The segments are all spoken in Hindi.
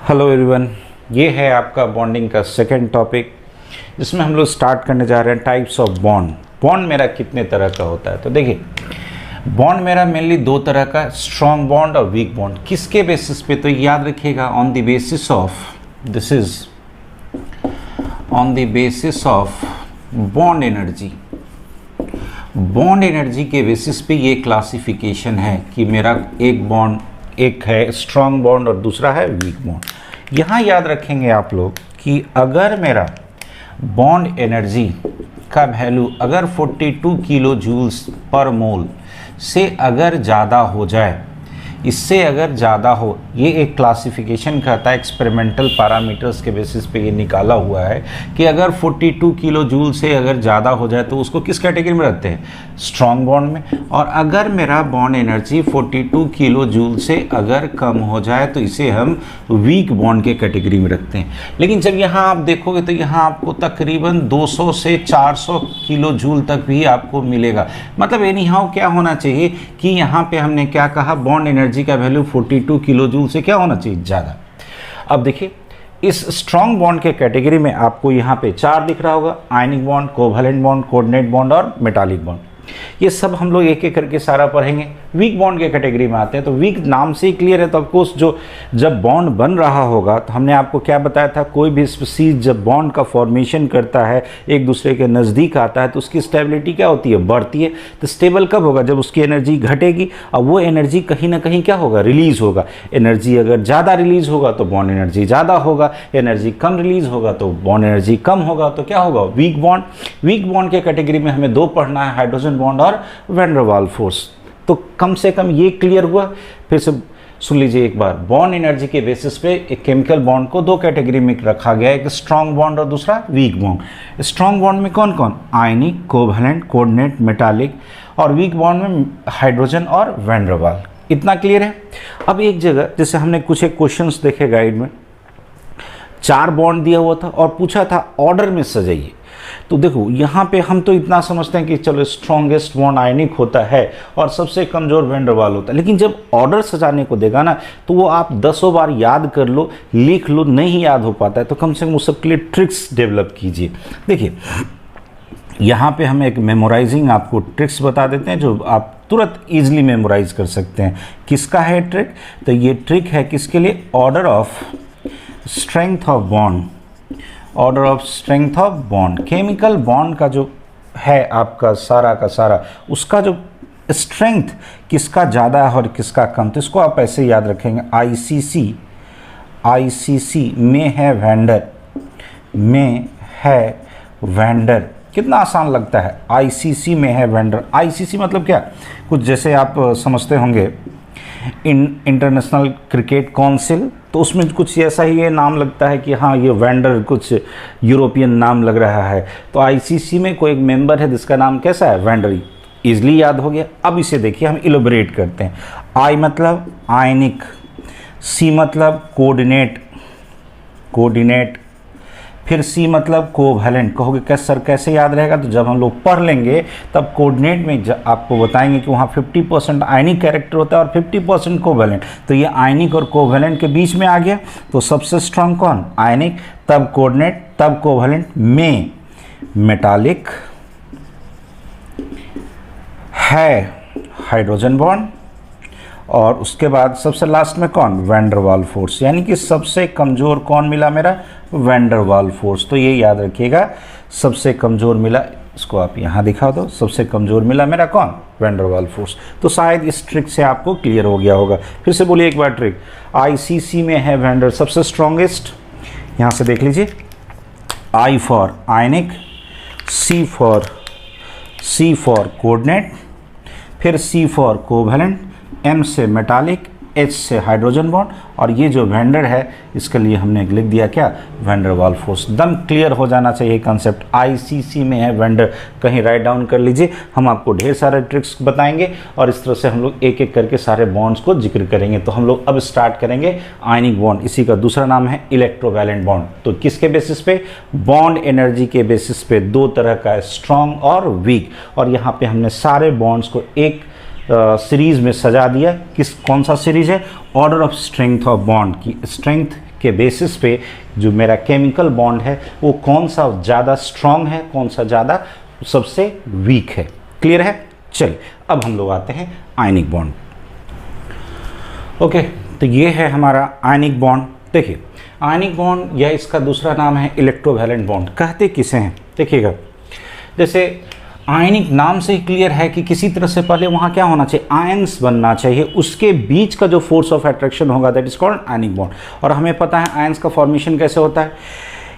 हेलो एवरीवन, ये है आपका बॉन्डिंग का सेकंड टॉपिक, जिसमें हम लोग स्टार्ट करने जा रहे हैं टाइप्स ऑफ बॉन्ड। बॉन्ड मेरा कितने तरह का होता है? तो देखिए, बॉन्ड मेरा मेनली दो तरह का, स्ट्रॉन्ग बॉन्ड और वीक बॉन्ड। किसके बेसिस पे? तो याद रखिएगा, on the basis of, this is on the basis of bond energy. Bond energy के बेसिस पे ये क्लासिफिकेशन है कि मेरा एक बॉन्ड, एक है स्ट्रॉन्ग बॉन्ड और दूसरा है वीक बॉन्ड। यहाँ याद रखेंगे आप लोग कि अगर मेरा बॉन्ड एनर्जी का वैल्यू अगर 42 किलो जूल्स पर मोल से अगर ज़्यादा हो जाए, इससे अगर ज़्यादा हो, ये एक क्लासिफिकेशन कहता है, एक्सपेरिमेंटल पैरामीटर्स के बेसिस पे ये निकाला हुआ है कि अगर 42 किलो जूल से अगर ज़्यादा हो जाए तो उसको किस कैटेगरी में रखते हैं? स्ट्रॉन्ग बॉन्ड में। और अगर मेरा बॉन्ड एनर्जी 42 किलो जूल से अगर कम हो जाए तो इसे हम वीक बॉन्ड के कैटेगरी में रखते हैं। लेकिन जब यहाँ आप देखोगे तो यहाँ आपको तकरीबन 200 से 400 किलो जूल तक भी आपको मिलेगा। मतलब एनी हाउ क्या होना चाहिए कि यहाँ पे हमने क्या कहा, बॉन्ड एनर्जी का वैल्यू 42 किलो जूल से क्या होना चाहिए? ज़्यादा। अब देखिए, इस स्ट्रॉन्ग बॉन्ड के कैटेगरी में आपको यहाँ पे 4 दिख रहा होगा: ionic bond, covalent bond, coordinate bond और मेटालिक बॉन्ड। ये सब हम लोग एक एक करके सारा पढ़ेंगे। वीक बॉन्ड के कैटेगरी में आते हैं, तो वीक नाम से ही क्लियर है। तो ऑफकोर्स जो जब बॉन्ड बन रहा होगा तो हमने आपको क्या बताया था, कोई भी स्पीसीज जब बॉन्ड का फॉर्मेशन करता है, एक दूसरे के नज़दीक आता है, तो उसकी स्टेबिलिटी क्या होती है? बढ़ती है। तो स्टेबल कब होगा? जब उसकी एनर्जी घटेगी और वो एनर्जी कहीं ना कहीं क्या होगा? रिलीज होगा। एनर्जी अगर ज़्यादा रिलीज होगा तो बॉन्ड एनर्जी ज़्यादा होगा, एनर्जी कम रिलीज होगा तो बॉन्ड एनर्जी कम होगा। तो क्या होगा? Weak bond. वीक बॉन्ड के कैटेगरी में हमें 2 पढ़ना है, हाइड्रोजन बॉन्ड और वैन डर वाल्स फोर्स। तो कम से कम ये क्लियर हुआ। फिर से सुन लीजिए एक बार, बॉन्ड एनर्जी के बेसिस पे एक केमिकल बॉन्ड को 2 कैटेगरी में रखा गया है, एक स्ट्रॉन्ग बॉन्ड और दूसरा वीक बॉन्ड। स्ट्रॉन्ग बॉन्ड में कौन कौन? आयनिक, कोवैलेंट, कोऑर्डिनेट, मेटालिक। और वीक बॉन्ड में हाइड्रोजन और वैन डर वाल्स। इतना क्लियर है। अब एक जगह जैसे हमने कुछ एक क्वेश्चंस देखे गाइड में, 4 बॉन्ड दिया हुआ था और पूछा था ऑर्डर में सजाइए। तो देखो, यहाँ पे हम तो इतना समझते हैं कि चलो स्ट्रॉन्गेस्ट बॉन्ड आयनिक होता है और सबसे कमज़ोर वैन डर वाल्स होता है। लेकिन जब ऑर्डर सजाने को देगा ना, तो वो आप 10 बार याद कर लो, लिख लो, नहीं याद हो पाता है तो कम से कम उस सबके लिए ट्रिक्स डेवलप कीजिए। देखिए, यहाँ पे हम एक मेमोराइजिंग आपको ट्रिक्स बता देते हैं जो आप तुरंत ईजिली मेमोराइज कर सकते हैं। किसका है ट्रिक? तो ये ट्रिक है किसके लिए? Order of strength of bond. Order of strength of bond. Chemical bond का जो है आपका सारा का सारा, उसका जो स्ट्रेंथ किसका ज़्यादा है और किसका कम, तो इसको आप ऐसे याद रखेंगे। आईसीसी में है वैंडर, में है वैंडर। कितना आसान लगता है, आईसीसी में है वैंडर। आईसीसी मतलब क्या? कुछ जैसे आप समझते होंगे इंटरनेशनल क्रिकेट काउंसिल, तो उसमें कुछ ऐसा ही ये नाम लगता है कि हाँ, ये वैंडर कुछ यूरोपियन नाम लग रहा है। तो आईसीसी में कोई एक मेंबर है जिसका नाम कैसा है? वैंडर। इजली याद हो गया। अब इसे देखिए, हम इलोबरेट करते हैं। आई मतलब आयनिक, सी मतलब कोऑर्डिनेट, कोऑर्डिनेट, फिर सी मतलब कोवैलेंट। कहोगे कैसे सर, कैसे याद रहेगा? तो जब हम लोग पढ़ लेंगे तब कोऑर्डिनेट में आपको बताएंगे कि वहाँ 50% आयनिक कैरेक्टर होता है और 50% कोवैलेंट। तो ये आयनिक और कोवैलेंट के बीच में आ गया। तो सबसे स्ट्रांग कौन? आयनिक, तब कोऑर्डिनेट, तब कोवैलेंट, में मेटालिक, है हाइड्रोजन बॉन्ड, और उसके बाद सबसे लास्ट में कौन? Van der Waals force. यानी कि सबसे कमज़ोर कौन मिला मेरा? Van der Waals force. तो ये याद रखिएगा, सबसे कमज़ोर मिला, इसको आप यहाँ दिखा दो, सबसे कमज़ोर मिला मेरा कौन? Van der Waals force. तो शायद इस ट्रिक से आपको क्लियर हो गया होगा। फिर से बोलिए एक बार ट्रिक। आईसीसी में है वैन डर सबसे स्ट्रॉन्गेस्ट, यहाँ से देख लीजिए। I for ionic, C for coordinate, फिर सी फॉर कोवैलेंट, एम से मेटालिक, एच से हाइड्रोजन बॉन्ड, और ये जो वैंडर है इसके लिए हमने लिख दिया क्या? Van der Waals force. दम क्लियर हो जाना चाहिए कंसेप्ट। आईसीसी में है वैंडर, कहीं राइट डाउन कर लीजिए। हम आपको ढेर सारे ट्रिक्स बताएंगे और इस तरह से हम लोग एक एक करके सारे बॉन्ड्स को जिक्र करेंगे। तो हम लोग अब स्टार्ट करेंगे आयनिक बॉन्ड। इसी का दूसरा नाम है इलेक्ट्रोवैलेंट बॉन्ड। तो किसके बेसिस पे? बॉन्ड एनर्जी के बेसिस पे 2 तरह का, स्ट्रॉन्ग और वीक। और यहाँ पे हमने सारे बॉन्ड्स को एक सीरीज में सजा दिया। कौन सा सीरीज है? Order of strength of bond की। स्ट्रेंथ के बेसिस पे जो मेरा केमिकल बॉन्ड है वो कौन सा ज़्यादा स्ट्रांग है, कौन सा ज़्यादा सबसे वीक है। क्लियर है? चलिए अब हम लोग आते हैं आयनिक बॉन्ड। ओके, तो ये है हमारा आयनिक बॉन्ड। देखिए आयनिक बॉन्ड या इसका दूसरा नाम है इलेक्ट्रोवैलेंट बॉन्ड। कहते किसे हैं? देखिएगा, जैसे आयनिक नाम से ही क्लियर है कि किसी तरह से पहले वहाँ क्या होना चाहिए, आयंस बनना चाहिए, उसके बीच का जो फोर्स ऑफ अट्रैक्शन होगा that is called ionic bond. और हमें पता है आयंस का फॉर्मेशन कैसे होता है,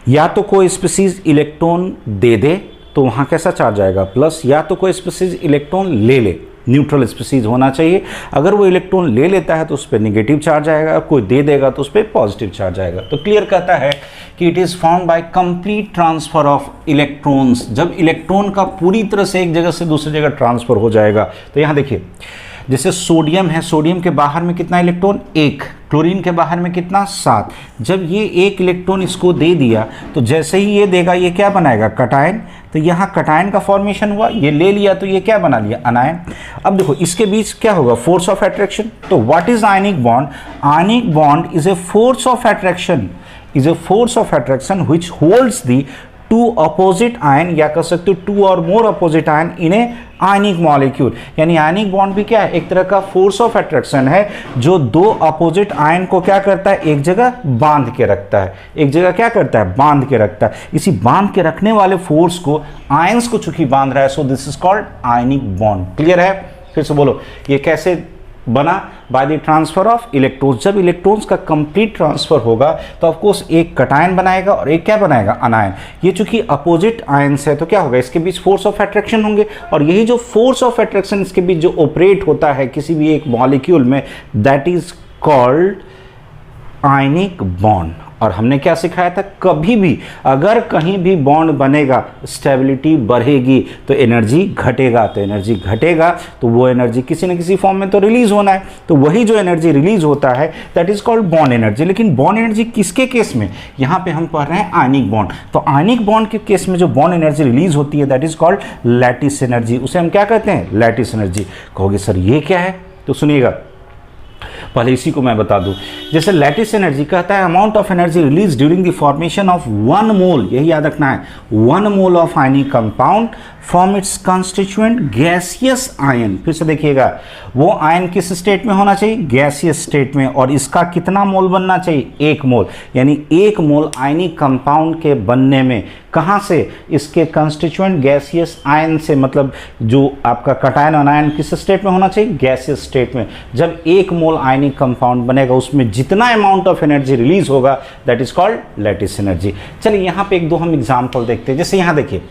या तो कोई स्पीसीज इलेक्ट्रॉन दे दे तो वहाँ कैसा चार्ज आएगा प्लस, या तो कोई स्पीसीज इलेक्ट्रॉन ले ले, न्यूट्रल स्पीसीज होना चाहिए। अगर वो इलेक्ट्रॉन ले लेता है तो उस पर नेगेटिव चार्ज आएगा, कोई दे देगा तो उस पर पॉजिटिव चार्ज आएगा। तो क्लियर कहता है कि it is formed by complete transfer of electrons. जब इलेक्ट्रॉन का पूरी तरह से एक जगह से दूसरी जगह ट्रांसफर हो जाएगा, तो यहाँ देखिए जैसे सोडियम है, सोडियम के बाहर में कितना इलेक्ट्रॉन, एक, क्लोरीन के बाहर में कितना, 7। जब ये एक इलेक्ट्रॉन इसको दे दिया तो जैसे ही ये देगा ये क्या बनाएगा, कटायन। तो यहाँ कटायन का फॉर्मेशन हुआ, ये ले लिया तो ये क्या बना लिया, अनायन। अब देखो इसके बीच क्या होगा, फोर्स ऑफ अट्रैक्शन। तो what is ionic bond? Ionic bond is a force of attraction, is a force of attraction which holds the two opposite ion, या कह सकते हो two or more opposite ion in a ionic molecule. यानी आयनिक बॉन्ड भी क्या है, एक तरह का फोर्स ऑफ अट्रैक्शन है जो दो अपोजिट आयन को क्या करता है, एक जगह बांध के रखता है, एक जगह क्या करता है, बांध के रखता है। इसी बांध के रखने वाले फोर्स को आयंस को चूंकि बांध रहा है, so this is called ionic bond. Clear है? फिर से बोलो, ये कैसे बना, by the transfer of electrons. जब इलेक्ट्रॉन्स का कंप्लीट ट्रांसफर होगा तो ऑफ कोर्स एक कटायन बनाएगा और एक क्या बनाएगा, अनायन। ये चूंकि अपोजिट आयंस है तो क्या होगा, इसके बीच फोर्स ऑफ अट्रैक्शन होंगे, और यही जो फोर्स ऑफ अट्रैक्शन इसके बीच जो ऑपरेट होता है किसी भी एक मॉलिक्यूल में, that is called ionic bond. और हमने क्या सिखाया था, कभी भी अगर कहीं भी बॉन्ड बनेगा स्टेबिलिटी बढ़ेगी तो एनर्जी घटेगा, तो एनर्जी घटेगा तो वो एनर्जी किसी न किसी फॉर्म में तो रिलीज होना है। तो वही जो एनर्जी रिलीज होता है that is called bond energy. लेकिन बॉन्ड एनर्जी किसके केस में, यहाँ पे हम पढ़ रहे हैं आयनिक बॉन्ड। तो आयनिक बॉन्ड के केस में जो बॉन्ड एनर्जी रिलीज होती है that is called lattice energy. उसे हम क्या कहते हैं, लैटिस एनर्जी। कहोगे सर ये क्या है, तो सुनिएगा, पहले इसी को मैं बता दूं। जैसे लैटिस एनर्जी कहता है amount of energy release during the formation of 1 मोल, यही याद रखना है, 1 mole of ionic compound from its constituent gaseous ion. फिर से देखिएगा, वो आयन किस स्टेट में होना चाहिए, गैसियस स्टेट में, और इसका कितना मोल बनना चाहिए, 1 मोल। यानी 1 मोल आयनिक कंपाउंड के बनने में कहाँ से, इसके कंस्टिट्यूएंट गैसियस आयन से, मतलब जो आपका कटायन अनायन किस स्टेट में होना चाहिए, गैसियस स्टेट में। जब 1 मोल आयनिक कंपाउंड बनेगा उसमें जितना अमाउंट ऑफ एनर्जी रिलीज होगा that is called lattice energy. चलिए यहाँ पे एक दो हम एग्जांपल देखते हैं। जैसे यहाँ देखिए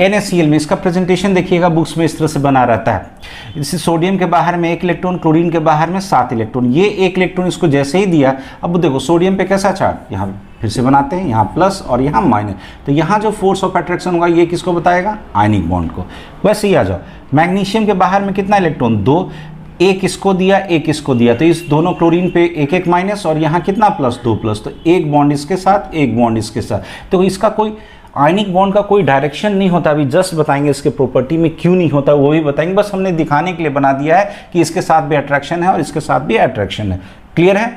NaCl में इसका प्रेजेंटेशन देखिएगा, बुक्स में इस तरह से बना रहता है। जैसे सोडियम के बाहर में 1 इलेक्ट्रॉन, क्लोरीन के बाहर में 7 इलेक्ट्रॉन। ये 1 इलेक्ट्रॉन इसको जैसे ही दिया, अब देखो सोडियम पे कैसा चार्ज, यहाँ फिर से बनाते हैं, यहाँ प्लस और यहाँ माइनस। तो यहाँ जो फोर्स ऑफ अट्रैक्शन होगा ये किसको बताएगा, आयनिक बॉन्ड को। वैसे ही आ जाओ, मैग्नीशियम के बाहर में कितना इलेक्ट्रॉन, 2, एक इसको दिया, एक इसको दिया, तो इस दोनों क्लोरीन पे 1 माइनस और यहाँ कितना प्लस, 2 प्लस। तो एक बॉन्ड इसके साथ, एक बॉन्ड इसके साथ। तो इसका कोई आयनिक बॉन्ड का कोई डायरेक्शन नहीं होता। अभी जस्ट बताएंगे इसके प्रॉपर्टी में क्यों नहीं होता वो भी बताएंगे, बस हमने दिखाने के लिए बना दिया है कि इसके साथ भी अट्रैक्शन है और इसके साथ भी अट्रैक्शन है। क्लियर है?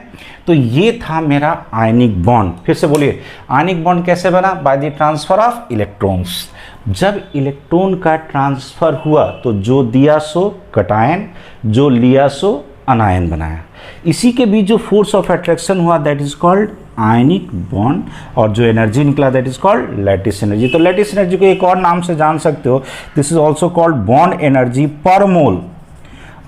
तो ये था मेरा आयनिक बॉन्ड। फिर से बोलिए, आयनिक बॉन्ड कैसे बना, by the transfer of electrons. जब इलेक्ट्रॉन का ट्रांसफर हुआ तो जो दिया सो कटायन, जो लिया सो अनायन बनाया। इसी के बीच जो फोर्स ऑफ अट्रैक्शन हुआ that is called ionic bond, और जो एनर्जी निकला that is called lattice energy. तो लैटिस एनर्जी को एक और नाम से जान सकते हो, this is also called bond energy per mole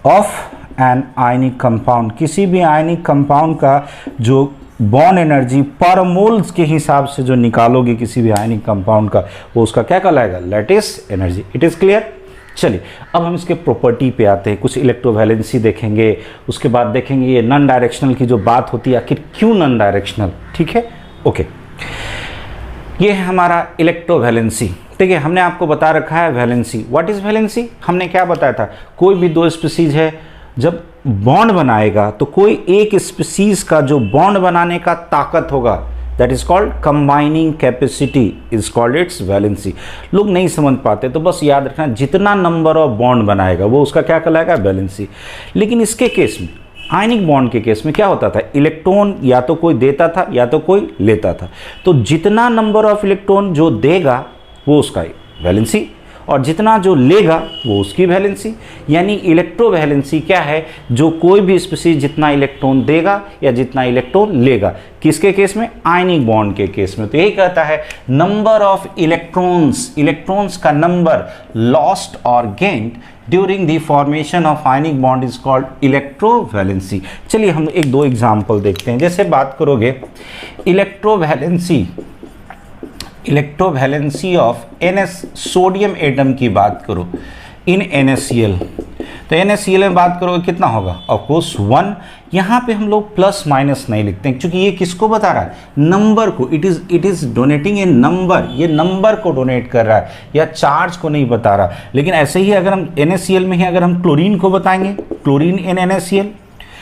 of an ionic compound. किसी भी आयनिक कंपाउंड का जो बॉन्ड एनर्जी पर मोल्स के हिसाब से जो निकालोगे किसी भी आयनिक कंपाउंड का, वो उसका क्या कहलाएगा, lattice energy. It is clear? चलिए अब हम इसके प्रॉपर्टी पे आते हैं, कुछ इलेक्ट्रोवैलेंसी देखेंगे, उसके बाद देखेंगे ये नॉन डायरेक्शनल की जो बात होती है आखिर क्यों नॉन डायरेक्शनल। ठीक है, ओके। ये है हमारा इलेक्ट्रोवैलेंसी। देखिए हमने आपको बता रखा है वैलेंसी। What is valency? हमने क्या बताया था, कोई भी दो स्पीसीज है जब बॉन्ड बनाएगा तो कोई एक स्पीसीज का जो बॉन्ड बनाने का ताकत होगा that is called combining capacity is called its valency. लोग नहीं समझ पाते तो बस याद रखना जितना नंबर ऑफ बॉन्ड बनाएगा वो उसका क्या कहलाएगा, वैलेंसी। लेकिन इसके केस में आयनिक बॉन्ड के केस में क्या होता था, इलेक्ट्रॉन या तो कोई देता था या तो कोई लेता था। तो जितना नंबर ऑफ इलेक्ट्रॉन जो देगा वो उसका वैलेंसी, और जितना जो लेगा वो उसकी वैलेंसी। यानी इलेक्ट्रोवैलेंसी क्या है, जो कोई भी स्पीशीज जितना इलेक्ट्रॉन देगा या जितना इलेक्ट्रॉन लेगा। किसके केस में, आयनिक बॉन्ड के केस में। तो यही कहता है नंबर ऑफ इलेक्ट्रॉन्स का नंबर लॉस्ट और gained during the formation of ionic bond is called electrovalency. चलिए हम एक दो एग्जाम्पल देखते हैं। जैसे बात करोगे electrovalency of NS sodium atom की बात करो इन NaCl, तो NaCl में बात करोगे कितना होगा, ऑफकोर्स 1। यहाँ पे हम लोग प्लस माइनस नहीं लिखते हैं क्योंकि ये किसको बता रहा है, नंबर को। It is donating A number, ये नंबर को डोनेट कर रहा है या चार्ज को नहीं बता रहा। लेकिन ऐसे ही अगर हम NaCl में ही अगर हम क्लोरीन को बताएंगे, क्लोरीन इन NaCl,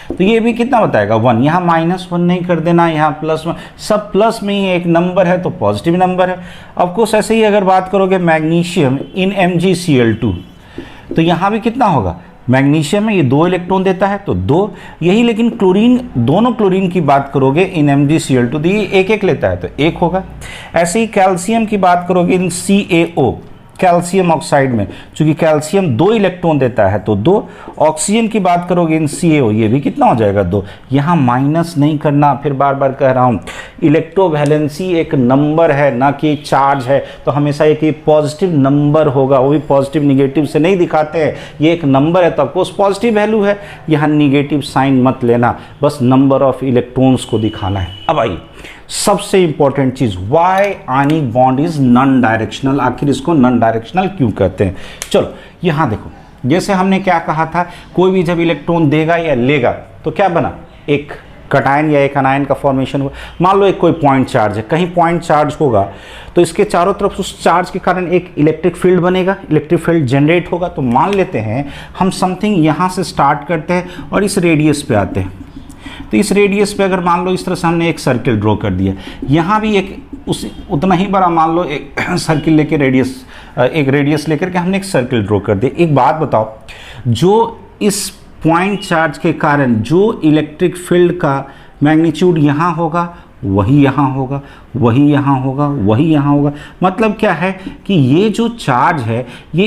तो ये भी कितना बताएगा 1। यहाँ -1 नहीं कर देना, यहाँ +1, सब प्लस में ही एक नंबर है तो पॉजिटिव नंबर है। ऑफकोर्स ऐसे ही अगर बात करोगे मैग्नीशियम इन MgCl2, तो यहाँ भी कितना होगा, मैग्नीशियम में ये 2 इलेक्ट्रॉन देता है तो 2 यही। लेकिन क्लोरीन, दोनों क्लोरीन की बात करोगे इन MgCl2 तो ये 1-1 लेता है तो 1 होगा। ऐसे ही कैल्शियम की बात करोगे इन CaO, कैल्शियम ऑक्साइड में चूंकि कैल्शियम 2 इलेक्ट्रॉन देता है तो 2। ऑक्सीजन की बात करोगे इन CaO, ये भी कितना हो जाएगा 2। यहाँ माइनस नहीं करना, फिर बार बार कह रहा हूँ इलेक्ट्रोवैलेंसी एक नंबर है ना कि चार्ज है। तो हमेशा एक पॉजिटिव नंबर होगा, वो भी पॉजिटिव निगेटिव से नहीं दिखाते हैं, ये एक नंबर है तो ऑफकोर्स पॉजिटिव वैल्यू है। यहाँ निगेटिव साइन मत लेना, बस नंबर ऑफ इलेक्ट्रॉन्स को दिखाना है। अब आइए सबसे इंपॉर्टेंट चीज, why ionic bond is non directional. आखिर इसको नॉन डायरेक्शनल क्यों कहते हैं। चलो यहाँ देखो, जैसे हमने क्या कहा था, कोई भी जब इलेक्ट्रॉन देगा या लेगा तो क्या बना, एक कटायन या एक अनायन का फॉर्मेशन हुआ। मान लो एक कोई पॉइंट चार्ज है, कहीं पॉइंट चार्ज होगा तो इसके चारों तरफ उस चार्ज के कारण एक इलेक्ट्रिक फील्ड बनेगा, इलेक्ट्रिक फील्ड जनरेट होगा। तो मान लेते हैं हम समथिंग यहाँ से स्टार्ट करते हैं और इस रेडियस पे आते हैं। तो इस रेडियस पे अगर मान लो इस तरह से हमने एक सर्किल ड्रॉ कर दिया, यहाँ भी एक उतना ही बड़ा मान लो एक सर्किल लेके एक रेडियस लेकर के हमने एक सर्किल ड्रॉ कर दिया। एक बात बताओ, जो इस पॉइंट चार्ज के कारण जो इलेक्ट्रिक फील्ड का मैग्नीट्यूड यहाँ होगा वही यहाँ होगा, वही यहाँ होगा, वही यहाँ होगा। मतलब क्या है कि ये जो चार्ज है ये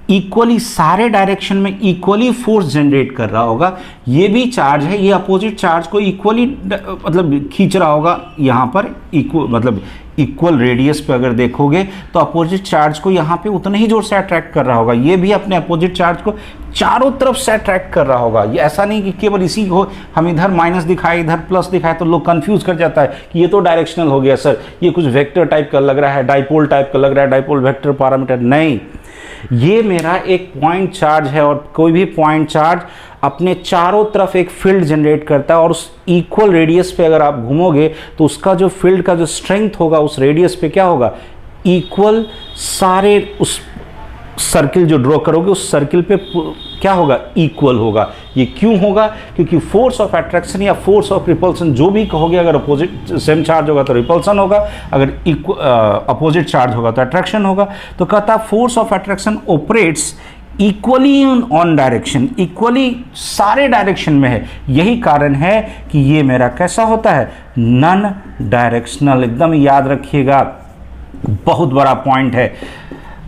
इक्वली सारे डायरेक्शन में इक्वली फोर्स जनरेट कर रहा होगा। ये भी चार्ज है, ये अपोजिट चार्ज को इक्वली मतलब खींच रहा होगा। यहाँ पर इक्वल रेडियस पे अगर देखोगे तो अपोजिट चार्ज को यहाँ पे उतना ही जोर से अट्रैक्ट कर रहा होगा। ये भी अपने अपोजिट चार्ज को चारों तरफ से अट्रैक्ट कर रहा होगा। ये ऐसा नहीं कि केवल इसी को हम इधर माइनस दिखाए इधर प्लस दिखाए तो लोग कंफ्यूज कर जाता है कि ये तो डायरेक्शनल हो गया सर, ये कुछ वेक्टर टाइप का लग रहा है, डाइपोल टाइप का लग रहा है, डाइपोल वेक्टर पैरामीटर। नहीं, ये मेरा एक पॉइंट चार्ज है और कोई भी पॉइंट चार्ज अपने चारों तरफ एक फील्ड जनरेट करता है और उस इक्वल रेडियस पे अगर आप घूमोगे तो उसका जो फील्ड का जो स्ट्रेंथ होगा उस रेडियस पे क्या होगा, इक्वल सारे उस सर्किल जो ड्रॉ करोगे उस सर्किल पे क्या होगा, इक्वल होगा। ये क्यों होगा, क्योंकि फोर्स ऑफ अट्रैक्शन या फोर्स ऑफ रिपल्सन जो भी कहोगे, अगर अपोजिट सेम चार्ज होगा तो रिपल्सन होगा, अगर अपोजिट चार्ज होगा तो अट्रैक्शन होगा। तो कहता force of attraction operates equally on direction, equally सारे डायरेक्शन में है। यही कारण है कि ये मेरा कैसा होता है, नॉन डायरेक्शनल। एकदम याद रखिएगा, बहुत बड़ा पॉइंट है,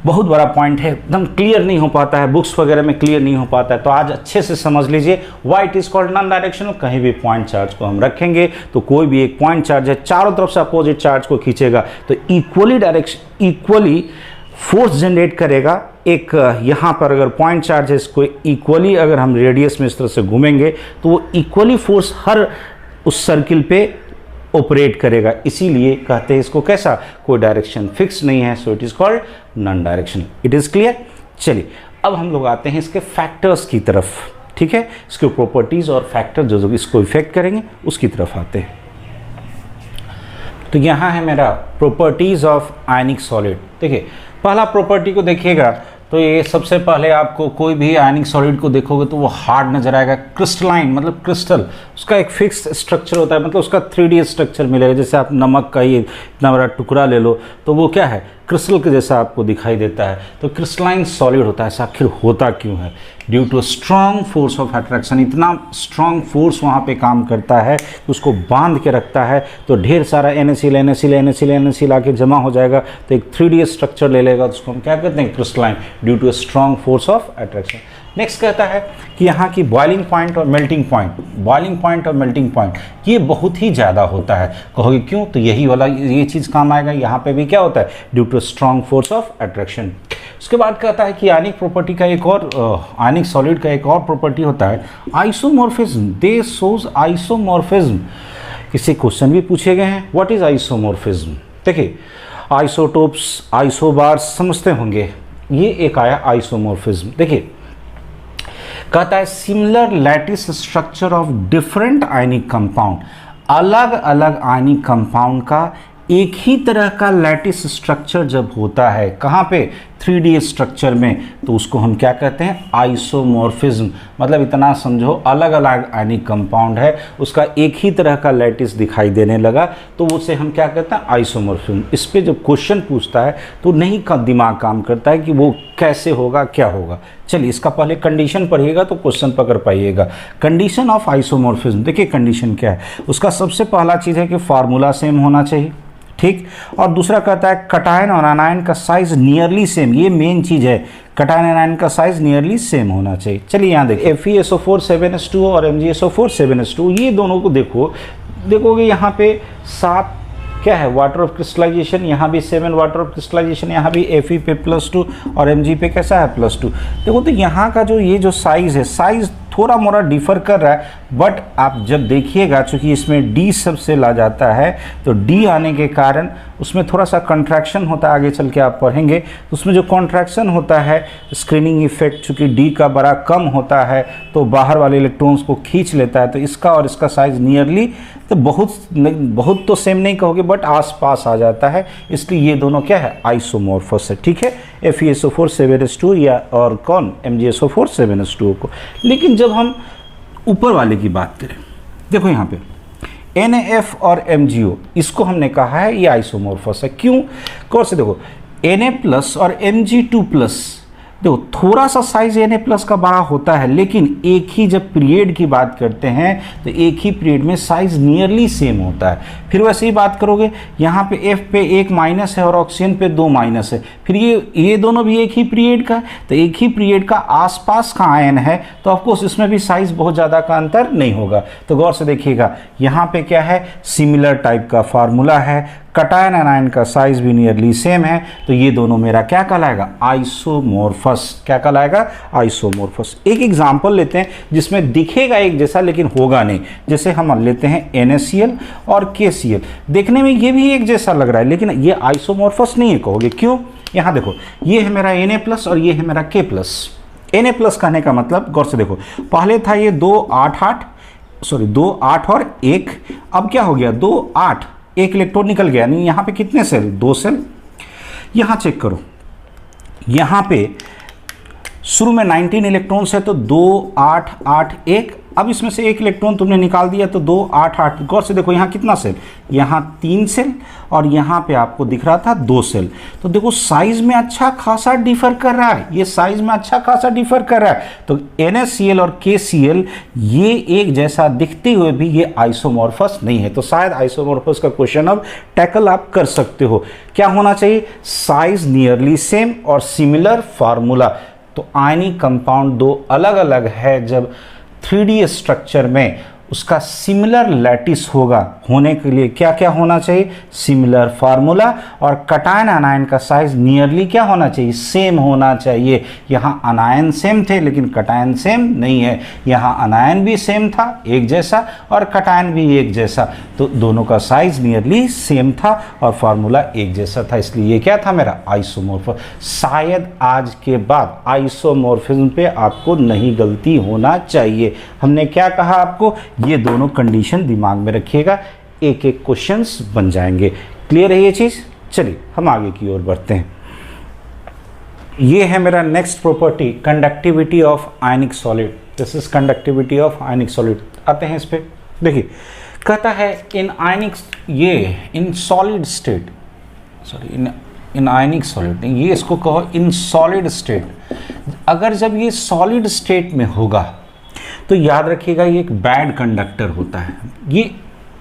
बहुत बड़ा पॉइंट है, एकदम क्लियर नहीं हो पाता है, बुक्स वगैरह में क्लियर नहीं हो पाता है। तो आज अच्छे से समझ लीजिए why it is called non directional. कहीं भी पॉइंट चार्ज को हम रखेंगे तो कोई भी एक पॉइंट चार्ज है चारों तरफ से अपोजिट चार्ज को खींचेगा तो इक्वली फोर्स जनरेट करेगा। एक यहाँ पर अगर पॉइंट चार्ज है इसको इक्वली अगर हम रेडियस में इस तरह से घूमेंगे तो वो इक्वली फोर्स हर उस सर्किल पे ऑपरेट करेगा। इसीलिए कहते हैं इसको कैसा, कोई डायरेक्शन फिक्स नहीं है, so it is called non directional. It is clear. चलिए अब हम लोग आते हैं इसके फैक्टर्स की तरफ, ठीक है, इसके प्रॉपर्टीज और फैक्टर जो इसको इफेक्ट करेंगे उसकी तरफ आते हैं। तो यहाँ है मेरा प्रॉपर्टीज ऑफ आयनिक सॉलिड। देखिए पहला प्रॉपर्टी को देखिएगा तो ये सबसे पहले आपको कोई भी आयनिक सॉलिड को देखोगे तो वो हार्ड नजर आएगा, क्रिस्टलाइन मतलब क्रिस्टल, उसका एक फिक्स स्ट्रक्चर होता है, मतलब उसका 3D स्ट्रक्चर मिलेगा। जैसे आप नमक का ये इतना बड़ा टुकड़ा ले लो तो वो क्या है, क्रिस्टल के जैसा आपको दिखाई देता है, तो क्रिस्टलाइन सॉलिड होता है। ऐसा आखिर होता क्यों है? Due to strong force of attraction, इतना स्ट्रॉन्ग फोर्स वहाँ पे काम करता है, उसको बांध के रखता है, तो ढेर सारा NaCl आके जमा हो जाएगा, तो एक 3D स्ट्रक्चर ले लेगा, तो उसको हम क्या कहते हैं? Crystalline, due to strong force of attraction. Next कहता है कि यहाँ की बॉइलिंग पॉइंट और मेल्टिंग पॉइंट ये बहुत ही ज़्यादा होता है। कहोगे क्यों? तो यही वाला ये चीज़ काम आएगा। यहाँ पे भी क्या होता है? Due to strong force of attraction. उसके बाद कहता है कि आयनिक प्रॉपर्टी का एक और आयनिक सॉलिड का एक और प्रॉपर्टी होता है आइसोमॉर्फिज्म। दे शोज आइसोमॉर्फिज्म। इससे क्वेश्चन भी पूछे गए हैं, व्हाट इज आइसोमॉर्फिज्म? देखिए, आइसोटोप्स, आइसोबार्स समझते होंगे, ये एक आया आइसोमॉर्फिज्म। देखिए, कहता है similar lattice structure of different ionic compound, अलग अलग आयनिक कंपाउंड का एक ही तरह का लैटिस स्ट्रक्चर जब होता है, कहाँ पे? 3D स्ट्रक्चर में, तो उसको हम क्या कहते हैं? आइसोमॉर्फिज्म। मतलब इतना समझो, अलग अलग आयनिक कंपाउंड है, उसका एक ही तरह का लैटिस दिखाई देने लगा, तो उसे हम क्या कहते हैं? आइसोमॉर्फिज्म। इस पे जब क्वेश्चन पूछता है तो नहीं का दिमाग काम करता है कि वो कैसे होगा, क्या होगा। चलिए, इसका पहले कंडीशन पढ़िएगा तो क्वेश्चन पकड़ पाइएगा। कंडीशन ऑफ आइसोमॉर्फिज्म, देखिए कंडीशन क्या है। उसका सबसे पहला चीज़ है कि फार्मूला सेम होना चाहिए, ठीक। और दूसरा कहता है कटायन और अनायन का साइज नियरली सेम, ये मेन चीज है, कटायन अनायन का साइज नियरली सेम होना चाहिए। चलिए यहाँ देखिए, FeSO4 7s2 और MgSO4 7s2, ये दोनों को देखोगे यहाँ पे 7 क्या है? वाटर ऑफ क्रिस्टलाइजेशन, यहाँ भी 7 वाटर ऑफ क्रिस्टलाइजेशन, यहाँ भी Fe पे +2 और Mg पे कैसा है? +2। देखो तो यहाँ का ये जो साइज है, साइज थोड़ा मोड़ा डिफर कर रहा है, बट आप जब देखिएगा, चूंकि इसमें D सबसे ला जाता है, तो D आने के कारण उसमें थोड़ा सा कंट्रैक्शन होता है। आगे चल के आप पढ़ेंगे तो उसमें जो कंट्रैक्शन होता है, स्क्रीनिंग इफेक्ट, चूंकि D का बड़ा कम होता है तो बाहर वाले इलेक्ट्रॉन्स को खींच लेता है, तो इसका और इसका साइज नियरली, तो बहुत तो सेम नहीं कहोगे, बट आसपास आ जाता है, इसलिए ये दोनों क्या है? आइसोमॉर्फस है, ठीक है। FeSO4 7s2 या और कौन? MgSO4 7s2 को। लेकिन जब हम ऊपर वाले की बात करें, देखो यहाँ पे NF और MgO, इसको हमने कहा है ये आइसोमॉर्फस है। क्यों? कौन से? देखो Na+ और Mg2+, देखो थोड़ा सा साइज Na+ का बड़ा होता है, लेकिन एक ही जब पीरियड की बात करते हैं तो एक ही पीरियड में साइज नियरली सेम होता है। फिर वैसे ही बात करोगे, यहाँ पे F पे 1 माइनस है और ऑक्सीजन पे 2 माइनस है, फिर ये दोनों भी एक ही पीरियड का है, तो एक ही पीरियड का आसपास का आयन है, तो ऑफकोर्स इसमें भी साइज बहुत ज़्यादा का अंतर नहीं होगा। तो गौर से देखिएगा, यहाँ पे क्या है? सिमिलर टाइप का फार्मूला है, कटायन अनायन का साइज भी नियरली सेम है, तो ये दोनों मेरा क्या कहलाएगा? आइसोमॉर्फस। क्या कहलाएगा? आइसोमॉर्फस। एक एग्जांपल लेते हैं जिसमें दिखेगा एक जैसा लेकिन होगा नहीं। जैसे हम लेते हैं NaCl और KCl, देखने में ये भी एक जैसा लग रहा है, लेकिन ये आइसोमॉर्फस नहीं है। कहोगे क्यों? यहाँ देखो, ये है मेरा Na+ और ये है मेरा K+। Na+ कहने का मतलब, गौर से देखो, पहले था ये 2 8 और 1, अब क्या हो गया? 2 8, एक इलेक्ट्रॉन निकल गया, नहीं यहाँ पे कितने सेल? 2 सेल। यहाँ चेक करो, यहाँ पे शुरू में 19 इलेक्ट्रॉन्स है, तो 2 8 8 1, अब इसमें से एक इलेक्ट्रॉन तुमने निकाल दिया तो 2 8 8। गौर से देखो, यहाँ कितना सेल? यहाँ 3 सेल और यहाँ पे आपको दिख रहा था 2 सेल। तो देखो साइज में अच्छा खासा डिफर कर रहा है, ये साइज में अच्छा खासा डिफर कर रहा है। तो NaCl और KCl ये एक जैसा दिखते हुए भी ये आइसोमॉर्फस नहीं है। तो शायद आइसोमॉर्फस का क्वेश्चन अब टैकल आप कर सकते हो। क्या होना चाहिए? साइज नियरली सेम और सिमिलर फार्मूला। तो आयनिक कंपाउंड दो अलग अलग है, जब 3D स्ट्रक्चर में उसका सिमिलर लैटिस होगा, होने के लिए क्या क्या होना चाहिए? सिमिलर फार्मूला, और कटायन अनायन का साइज नियरली क्या होना चाहिए? सेम होना चाहिए। यहाँ अनायन सेम थे लेकिन कटायन सेम नहीं है, यहाँ अनायन भी सेम था एक जैसा और कटायन भी एक जैसा, तो दोनों का साइज नियरली सेम था और फार्मूला एक जैसा था, इसलिए ये क्या था मेरा? आइसोमॉर्फिज्म। शायद आज के बाद आइसोमॉर्फिज्म पे आपको नहीं गलती होना चाहिए। हमने क्या कहा आपको? ये दोनों कंडीशन दिमाग में रखिएगा, एक एक क्वेश्चंस बन जाएंगे। क्लियर है ये चीज? चलिए हम आगे की ओर बढ़ते हैं। ये है मेरा next property, conductivity of ionic solid. This is conductivity of ionic solid. आते हैं इस पे। देखिए कहता है इन आयनिक, ये in solid state, sorry in in ionic solid, ये इसको कहो इन सॉलिड स्टेट। अगर जब ये सॉलिड स्टेट में होगा तो याद रखिएगा ये एक बैड कंडक्टर होता है, ये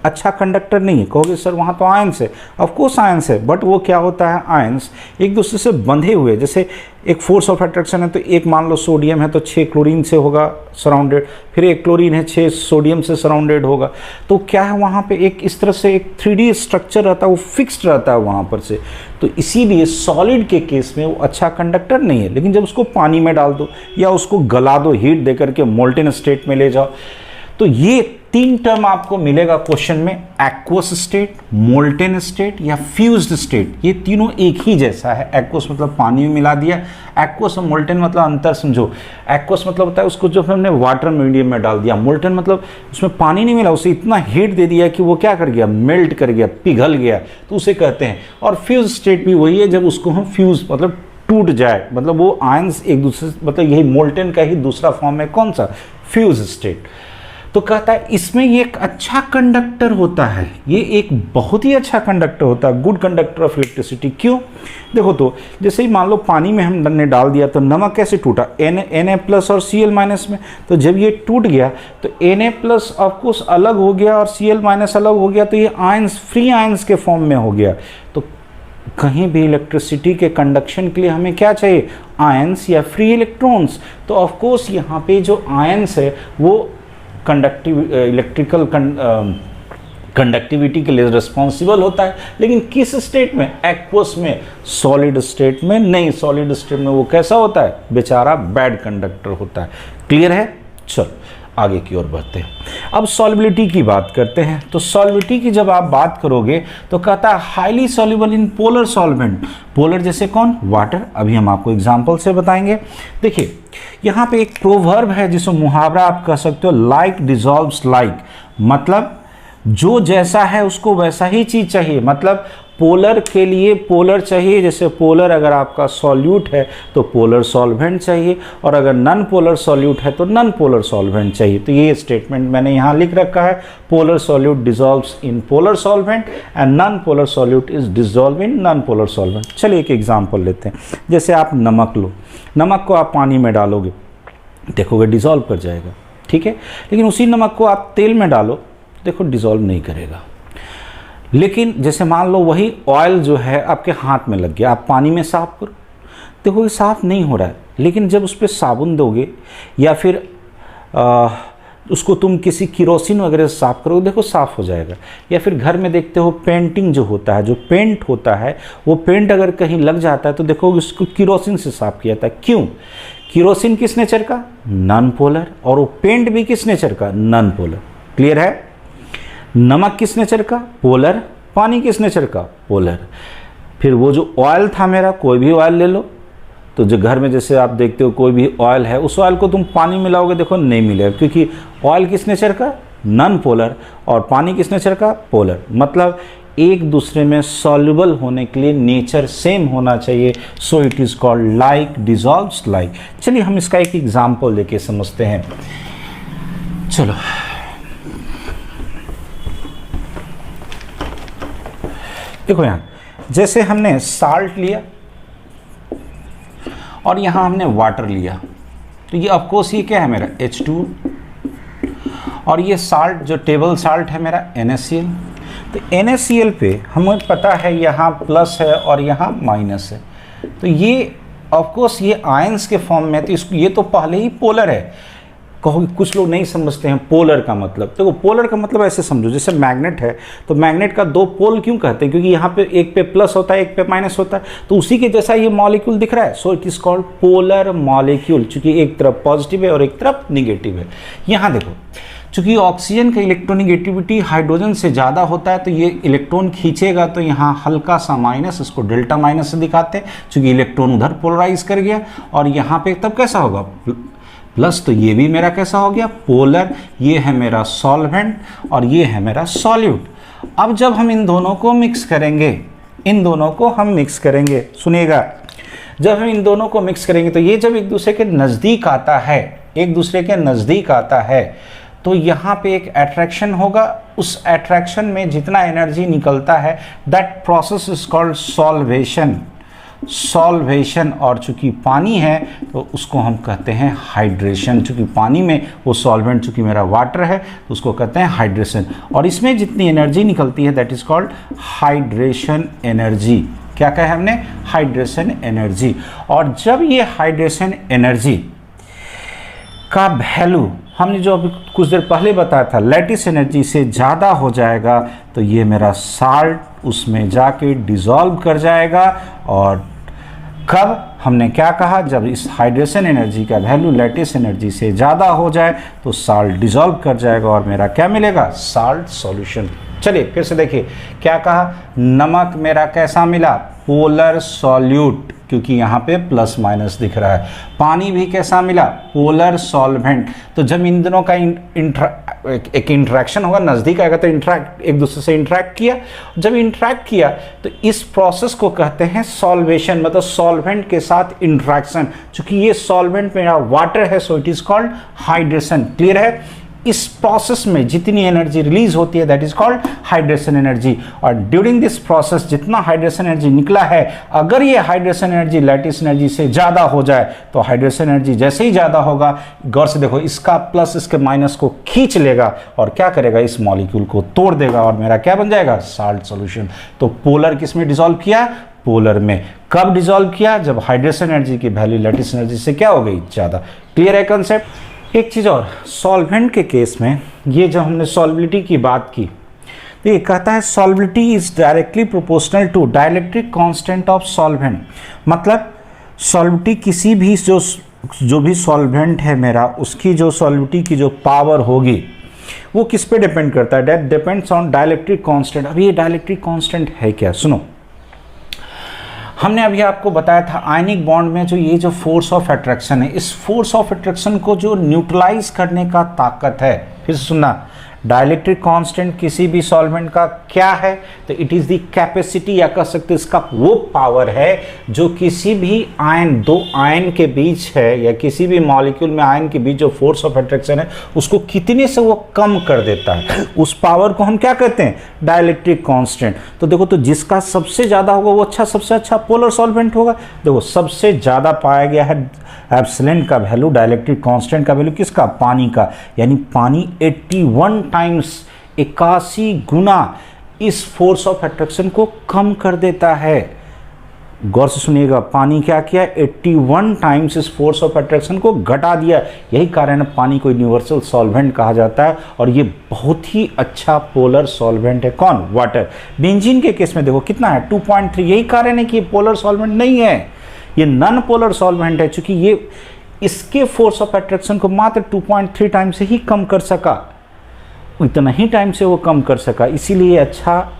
अच्छा कंडक्टर नहीं है। कहोगे सर वहाँ तो आयंस है, ऑफ कोर्स आयंस है, बट वो क्या होता है, आयंस एक दूसरे से बंधे हुए, जैसे एक फोर्स ऑफ अट्रैक्शन है तो एक मान लो सोडियम है तो 6 क्लोरीन से होगा सराउंडेड, फिर एक क्लोरीन है 6 सोडियम से सराउंडेड होगा। तो क्या है वहाँ पे एक इस तरह से एक 3D स्ट्रक्चर रहता है, वो फिक्स्ड रहता है वहाँ पर से। तो इसीलिए सॉलिड के केस में वो अच्छा कंडक्टर नहीं है। लेकिन जब उसको पानी में डाल दो या उसको गला दो, हीट दे करके मोल्टेन स्टेट में ले जाओ, तो ये 3 टर्म आपको मिलेगा क्वेश्चन में, एक्वस स्टेट, मोल्टेन स्टेट या फ्यूज्ड स्टेट। ये तीनों एक ही जैसा है। एक्वस मतलब पानी में मिला दिया, एक्वस और मोल्टेन मतलब अंतर समझो। एक्वस मतलब होता है उसको जो हमने वाटर मीडियम में डाल दिया, मोल्टेन मतलब उसमें पानी नहीं मिला, उसे इतना हीट दे दिया कि वो क्या कर गया, मेल्ट कर गया, पिघल गया, तो उसे कहते हैं। और फ्यूज स्टेट भी वही है, जब उसको हम फ्यूज मतलब टूट जाए, मतलब वो आयंस एक दूसरे, मतलब यही मोल्टेन का ही दूसरा फॉर्म है, कौन सा, फ्यूज स्टेट। तो कहता है इसमें ये एक अच्छा कंडक्टर होता है, ये एक बहुत ही अच्छा कंडक्टर होता है, गुड कंडक्टर ऑफ इलेक्ट्रिसिटी। क्यों, देखो तो जैसे ही मान लो पानी में हमने डाल दिया तो नमक कैसे टूटा, Na प्लस और Cl माइनस में। तो जब ये टूट गया तो Na प्लस ऑफकोर्स अलग हो गया और Cl माइनस अलग हो गया, तो ये आयंस फ्री आयंस के फॉर्म में हो गया। तो कहीं भी इलेक्ट्रिसिटी के कंडक्शन के लिए हमें क्या चाहिए, आयंस या फ्री इलेक्ट्रॉन्स। तो ऑफकोर्स यहाँ पे जो आयंस है वो इलेक्ट्रिकल कंडक्टिविटी के लिए रिस्पॉन्सिबल होता है। लेकिन किस स्टेट में, एक्वस में, सॉलिड स्टेट में नहीं। सॉलिड स्टेट में वो कैसा होता है, बेचारा बैड कंडक्टर होता है। क्लियर है, चलो आगे की ओर बढ़ते हैं। अब सॉल्युबिलिटी की बात करते हैं। तो सॉल्युबिलिटी की जब आप बात करोगे तो कहता है highly soluble in polar solvent. Polar जैसे कौन, वाटर। अभी हम आपको एग्जांपल से बताएंगे। देखिए यहाँ पे एक प्रोवर्ब है जिसको मुहावरा आप कह सकते हो, लाइक डिजॉल्व्स लाइक, मतलब जो जैसा है उसको वैसा ही चीज चाहिए। मतलब पोलर के लिए पोलर चाहिए, जैसे पोलर अगर आपका सॉल्यूट है तो पोलर सॉल्वेंट चाहिए, और अगर नॉन पोलर सॉल्यूट है तो नॉन पोलर सॉल्वेंट चाहिए। तो ये स्टेटमेंट मैंने यहाँ लिख रखा है, polar solute dissolves in polar solvent and non polar solute is dissolve in non polar solvent. चलिए एक एग्जाम्पल लेते हैं। जैसे आप नमक लो, नमक को आप पानी में डालोगे, देखोगे डिजॉल्व कर जाएगा, ठीक है। लेकिन उसी नमक को आप तेल में डालो, देखो डिजॉल्व नहीं करेगा। लेकिन जैसे मान लो वही ऑयल जो है आपके हाथ में लग गया, आप पानी में साफ करो, देखो ये साफ नहीं हो रहा है। लेकिन जब उस पर साबुन दोगे या फिर उसको तुम किसी किरोसिन वगैरह से साफ करोगे, देखो साफ हो जाएगा। या फिर घर में देखते हो पेंटिंग जो होता है, जो पेंट होता है, वो पेंट अगर कहीं लग जाता है तो देखो उसको किरोसिन से साफ किया जाता है। क्यों, किरोसिन किस नेचर का, नॉन पोलर, और वो पेंट भी किस नेचर का, नॉन पोलर। क्लियर है। नमक किस नेचर का, पोलर। पानी किस नेचर का, पोलर। फिर वो जो ऑयल था मेरा, कोई भी ऑयल ले लो, तो जो घर में जैसे आप देखते हो कोई भी ऑयल है, उस ऑयल को तुम पानी मिलाओगे, देखो नहीं मिलेगा, क्योंकि ऑयल किस नेचर का, नॉन पोलर, और पानी किस नेचर का, पोलर। मतलब एक दूसरे में सॉल्युबल होने के लिए नेचर सेम होना चाहिए। So it is called like dissolves like. चलिए हम इसका एक एग्जाम्पल लेके समझते हैं। चलो देखो यहाँ जैसे हमने साल्ट लिया और यहाँ हमने वाटर लिया, तो ये ऑफकोर्स ये क्या है मेरा H2, और ये साल्ट जो टेबल साल्ट है मेरा NaCl। तो NaCl पे हमें पता है यहाँ प्लस है और यहाँ माइनस है, तो ये ऑफकोर्स ये आयंस के फॉर्म में, तो इसको ये तो पहले ही पोलर है। कहो कुछ लोग नहीं समझते हैं पोलर का मतलब, तो पोलर का मतलब ऐसे समझो जैसे मैग्नेट है, तो मैग्नेट का 2 पोल क्यों कहते हैं, क्योंकि यहाँ पे एक पे प्लस होता है, एक पे माइनस होता है, तो उसी के जैसा ये मॉलिक्यूल दिख रहा है। So it is called polar molecule, चूंकि एक तरफ पॉजिटिव है और एक तरफ निगेटिव है। यहाँ देखो चूंकि ऑक्सीजन का इलेक्ट्रोनिगेटिविटी हाइड्रोजन से ज़्यादा होता है, तो ये इलेक्ट्रॉन खींचेगा, तो यहाँ हल्का सा माइनस, इसको डेल्टा माइनस से दिखाते हैं, चूंकि इलेक्ट्रॉन उधर पोलराइज कर गया, और यहाँ पे तब कैसा होगा प्लस। तो ये भी मेरा कैसा हो गया, पोलर। ये है मेरा सॉल्वेंट और ये है मेरा सॉल्यूट। अब जब हम इन दोनों को मिक्स करेंगे, इन दोनों को हम मिक्स करेंगे, सुनिएगा, जब हम इन दोनों को मिक्स करेंगे तो ये जब एक दूसरे के नज़दीक आता है, एक दूसरे के नज़दीक आता है, तो यहाँ पे एक अट्रैक्शन होगा। उस अट्रैक्शन में जितना एनर्जी निकलता है, that process is called solvation. Solvation, और चूंकि पानी है तो उसको हम कहते हैं हाइड्रेशन। चूंकि पानी में वो सॉल्वेंट चूंकि मेरा वाटर है तो उसको कहते हैं हाइड्रेशन, और इसमें जितनी एनर्जी निकलती है that is called hydration energy. क्या कहा है हमने? Hydration energy. और जब ये हाइड्रेशन एनर्जी का वैल्यू हमने जो अभी कुछ देर पहले बताया था लैटिस एनर्जी से ज़्यादा हो जाएगा तो ये मेरा साल्ट उसमें जाके डिज़ोल्व कर जाएगा। और कब हमने क्या कहा? जब इस हाइड्रेशन एनर्जी का वैल्यू लैटिस एनर्जी से ज़्यादा हो जाए तो साल्ट डिज़ोल्व कर जाएगा और मेरा क्या मिलेगा? Salt solution. चलिए फिर से देखिए क्या कहा, नमक मेरा कैसा मिला? पोलर सॉल्यूट, क्योंकि यहाँ पे प्लस माइनस दिख रहा है। पानी भी कैसा मिला? Polar solvent. तो जब इन दोनों का एक इंटरेक्शन होगा, नज़दीक आएगा तो एक दूसरे से इंटरेक्ट किया, जब इंटरेक्ट किया तो इस प्रोसेस को कहते हैं सॉल्वेशन, मतलब सॉल्वेंट के साथ इंटरेक्शन। चूंकि ये सॉल्वेंट मेरा वाटर है so it is called hydration. Clear है? इस प्रोसेस में जितनी एनर्जी रिलीज होती है that is called hydration energy. और ड्यूरिंग दिस प्रोसेस जितना हाइड्रेशन एनर्जी निकला है, अगर ये हाइड्रेशन एनर्जी लैटिस एनर्जी से ज़्यादा हो जाए तो हाइड्रेशन एनर्जी जैसे ही ज़्यादा होगा, गौर से देखो, इसका प्लस इसके माइनस को खींच लेगा और क्या करेगा? इस मॉलिक्यूल को तोड़ देगा और मेरा क्या बन जाएगा? Salt solution. तो पोलर किस में डिसॉल्व किया? पोलर में। कब डिसॉल्व किया? जब हाइड्रेशन एनर्जी की वैल्यू लैटिस एनर्जी से क्या हो गई? ज़्यादा। क्लियर है कंसेप्ट? एक चीज़ और, सॉल्वेंट के केस में ये जब हमने सॉल्बिलिटी की बात की तो ये कहता है solubility is directly proportional to dielectric constant of solvent. मतलब सॉल्बिलिटी किसी भी जो भी सॉल्वेंट है मेरा, उसकी जो सॉल्बिलिटी की जो पावर होगी वो किस पे डिपेंड करता है? That depends on dielectric constant. अब ये डाइलेक्ट्रिक कांस्टेंट है क्या? सुनो, हमने अभी आपको बताया था आयनिक बॉन्ड में ये जो फोर्स ऑफ अट्रैक्शन है, इस फोर्स ऑफ अट्रैक्शन को जो न्यूट्रलाइज करने का ताकत है, फिर सुनना, डाइलेक्ट्रिक कांस्टेंट किसी भी सॉल्वेंट का क्या है? तो इट इज द कैपेसिटी, या कह सकते इसका वो पावर है जो किसी भी आयन, दो आयन के बीच है या किसी भी मॉलिक्यूल में आयन के बीच जो फोर्स ऑफ अट्रैक्शन है उसको कितने से वो कम कर देता है। उस पावर को हम क्या कहते हैं? Dielectric constant. तो देखो, तो जिसका सबसे ज़्यादा होगा वो सबसे अच्छा पोलर सॉल्वेंट होगा। देखो, सबसे ज़्यादा पाया गया है एप्सिलॉन का वैल्यू, डाइलेक्ट्रिक कांस्टेंट का वैल्यू किसका? पानी का। यानी पानी 81 टाइम्स, 81 गुना इस फोर्स ऑफ अट्रैक्शन को कम कर देता है। गौर से सुनिएगा, पानी क्या किया? 81 टाइम्स इस फोर्स ऑफ अट्रैक्शन को घटा दिया। यही कारण है पानी को यूनिवर्सल सॉल्वेंट कहा जाता है और ये बहुत ही अच्छा पोलर सॉल्वेंट है। कौन? वाटर। बेंजीन के केस में देखो कितना है? 2.3। यही कारण है कि ये पोलर सॉल्वेंट नहीं है, ये नॉन पोलर सॉल्वेंट है, क्योंकि ये इसके फोर्स ऑफ अट्रैक्शन को मात्र 2.3 टाइम से ही कम कर सका, इतना ही टाइम से वो कम कर सका, इसीलिए अच्छा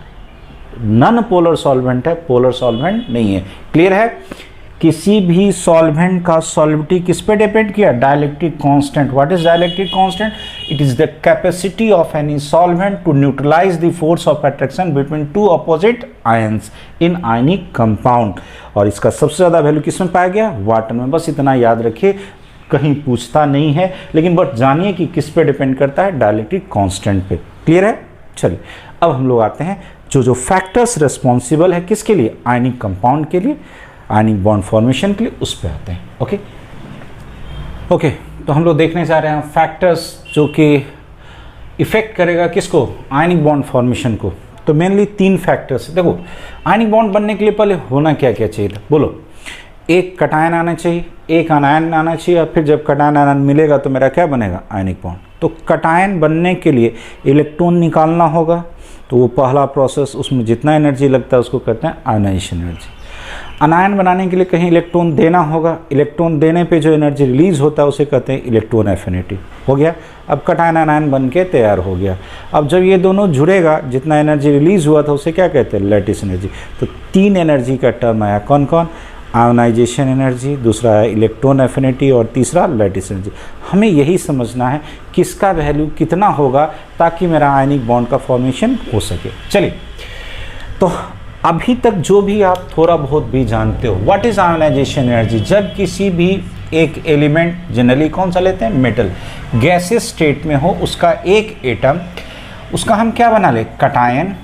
नॉन पोलर सॉल्वेंट है, पोलर सॉल्वेंट नहीं है। क्लियर है? किसी भी सॉल्वेंट का सॉल्विटी किस पे डिपेंड किया? Dielectric constant. What is dielectric constant? It is the capacity of any solvent to neutralise the force of attraction between two opposite ions in ionic compound. और इसका सबसे ज़्यादा वैल्यू किस में पाया गया? वाटर में। बस इतना याद रखिए, कहीं पूछता नहीं है, लेकिन बट जानिए कि किस पे डिपेंड करता है? डाइलेक्ट्रिक कांस्टेंट पे। क्लियर है? चलिए अब हम लोग आते हैं जो फैक्टर्स रिस्पॉन्सिबल है किसके लिए? आयनिक कंपाउंड के लिए, आयनिक बॉन्ड फॉर्मेशन के लिए, उस पे आते हैं। ओके, तो हम लोग देखने जा रहे हैं फैक्टर्स जो कि इफेक्ट करेगा किसको? आयनिक बॉन्ड फॉर्मेशन को। तो मेनली 3 फैक्टर्स। देखो, आयनिक बॉन्ड बनने के लिए पहले होना क्या क्या चाहिए था? बोलो। एक कटायन आना चाहिए, एक अनायन आना चाहिए, और फिर जब कटायन आयन मिलेगा तो मेरा क्या बनेगा? Ionic bond. तो कटायन बनने के लिए इलेक्ट्रॉन निकालना होगा, तो वो पहला प्रोसेस, उसमें जितना एनर्जी लगता है उसको कहते हैं आयनाइजेशन एनर्जी। अनायन बनाने के लिए कहीं इलेक्ट्रॉन देना होगा, इलेक्ट्रॉन देने पे जो एनर्जी रिलीज होता है उसे कहते हैं इलेक्ट्रॉन एफिनिटी। हो गया, अब कटायन अनायन बन के तैयार हो गया। अब जब ये दोनों जुड़ेगा, जितना एनर्जी रिलीज हुआ था उसे क्या कहते हैं? Lattice energy. तो 3 एनर्जी का टर्म आया, कौन कौन? आयोनाइजेशन एनर्जी, दूसरा है इलेक्ट्रॉन एफिनिटी, और तीसरा लैटिस एनर्जी। हमें यही समझना है किसका वैल्यू कितना होगा ताकि मेरा आयनिक बॉन्ड का फॉर्मेशन हो सके। चलिए, तो अभी तक जो भी आप थोड़ा बहुत भी जानते हो, व्हाट इज आयोनाइजेशन एनर्जी? जब किसी भी एक एलिमेंट, जनरली कौन सा लेते हैं? मेटल, गैसेस स्टेट में हो, उसका एक एटम, उसका हम क्या बना ले? कटायन,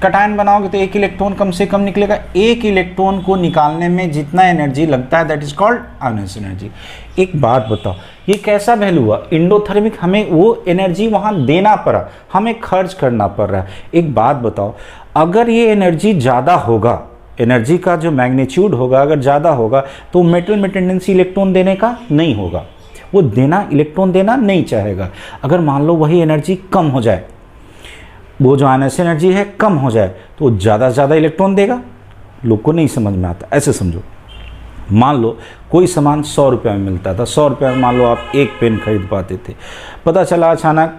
कटायन बनाओगे तो एक इलेक्ट्रॉन कम से कम निकलेगा। एक इलेक्ट्रॉन को निकालने में जितना एनर्जी लगता है that is called ionisation energy. एक बात बताओ, ये कैसा वैल्यू हुआ? इंडोथर्मिक, हमें वो एनर्जी वहाँ देना पड़ा, हमें खर्च करना पड़ रहा है। एक बात बताओ, अगर ये एनर्जी ज़्यादा होगा, एनर्जी का जो मैग्नीट्यूड होगा अगर ज़्यादा होगा तो मेटल में टेंडेंसी इलेक्ट्रॉन देने का नहीं होगा, वो देना इलेक्ट्रॉन देना नहीं चाहेगा। अगर मान लो वही एनर्जी कम हो जाए, वो जो आयनाइजेशन एनर्जी है कम हो जाए, तो ज़्यादा से ज़्यादा इलेक्ट्रॉन देगा। लोग को नहीं समझ में आता। ऐसे समझो, मान लो कोई सामान 100 रुपये में मिलता था, 100 रुपये में मान लो आप एक पेन खरीद पाते थे। पता चला अचानक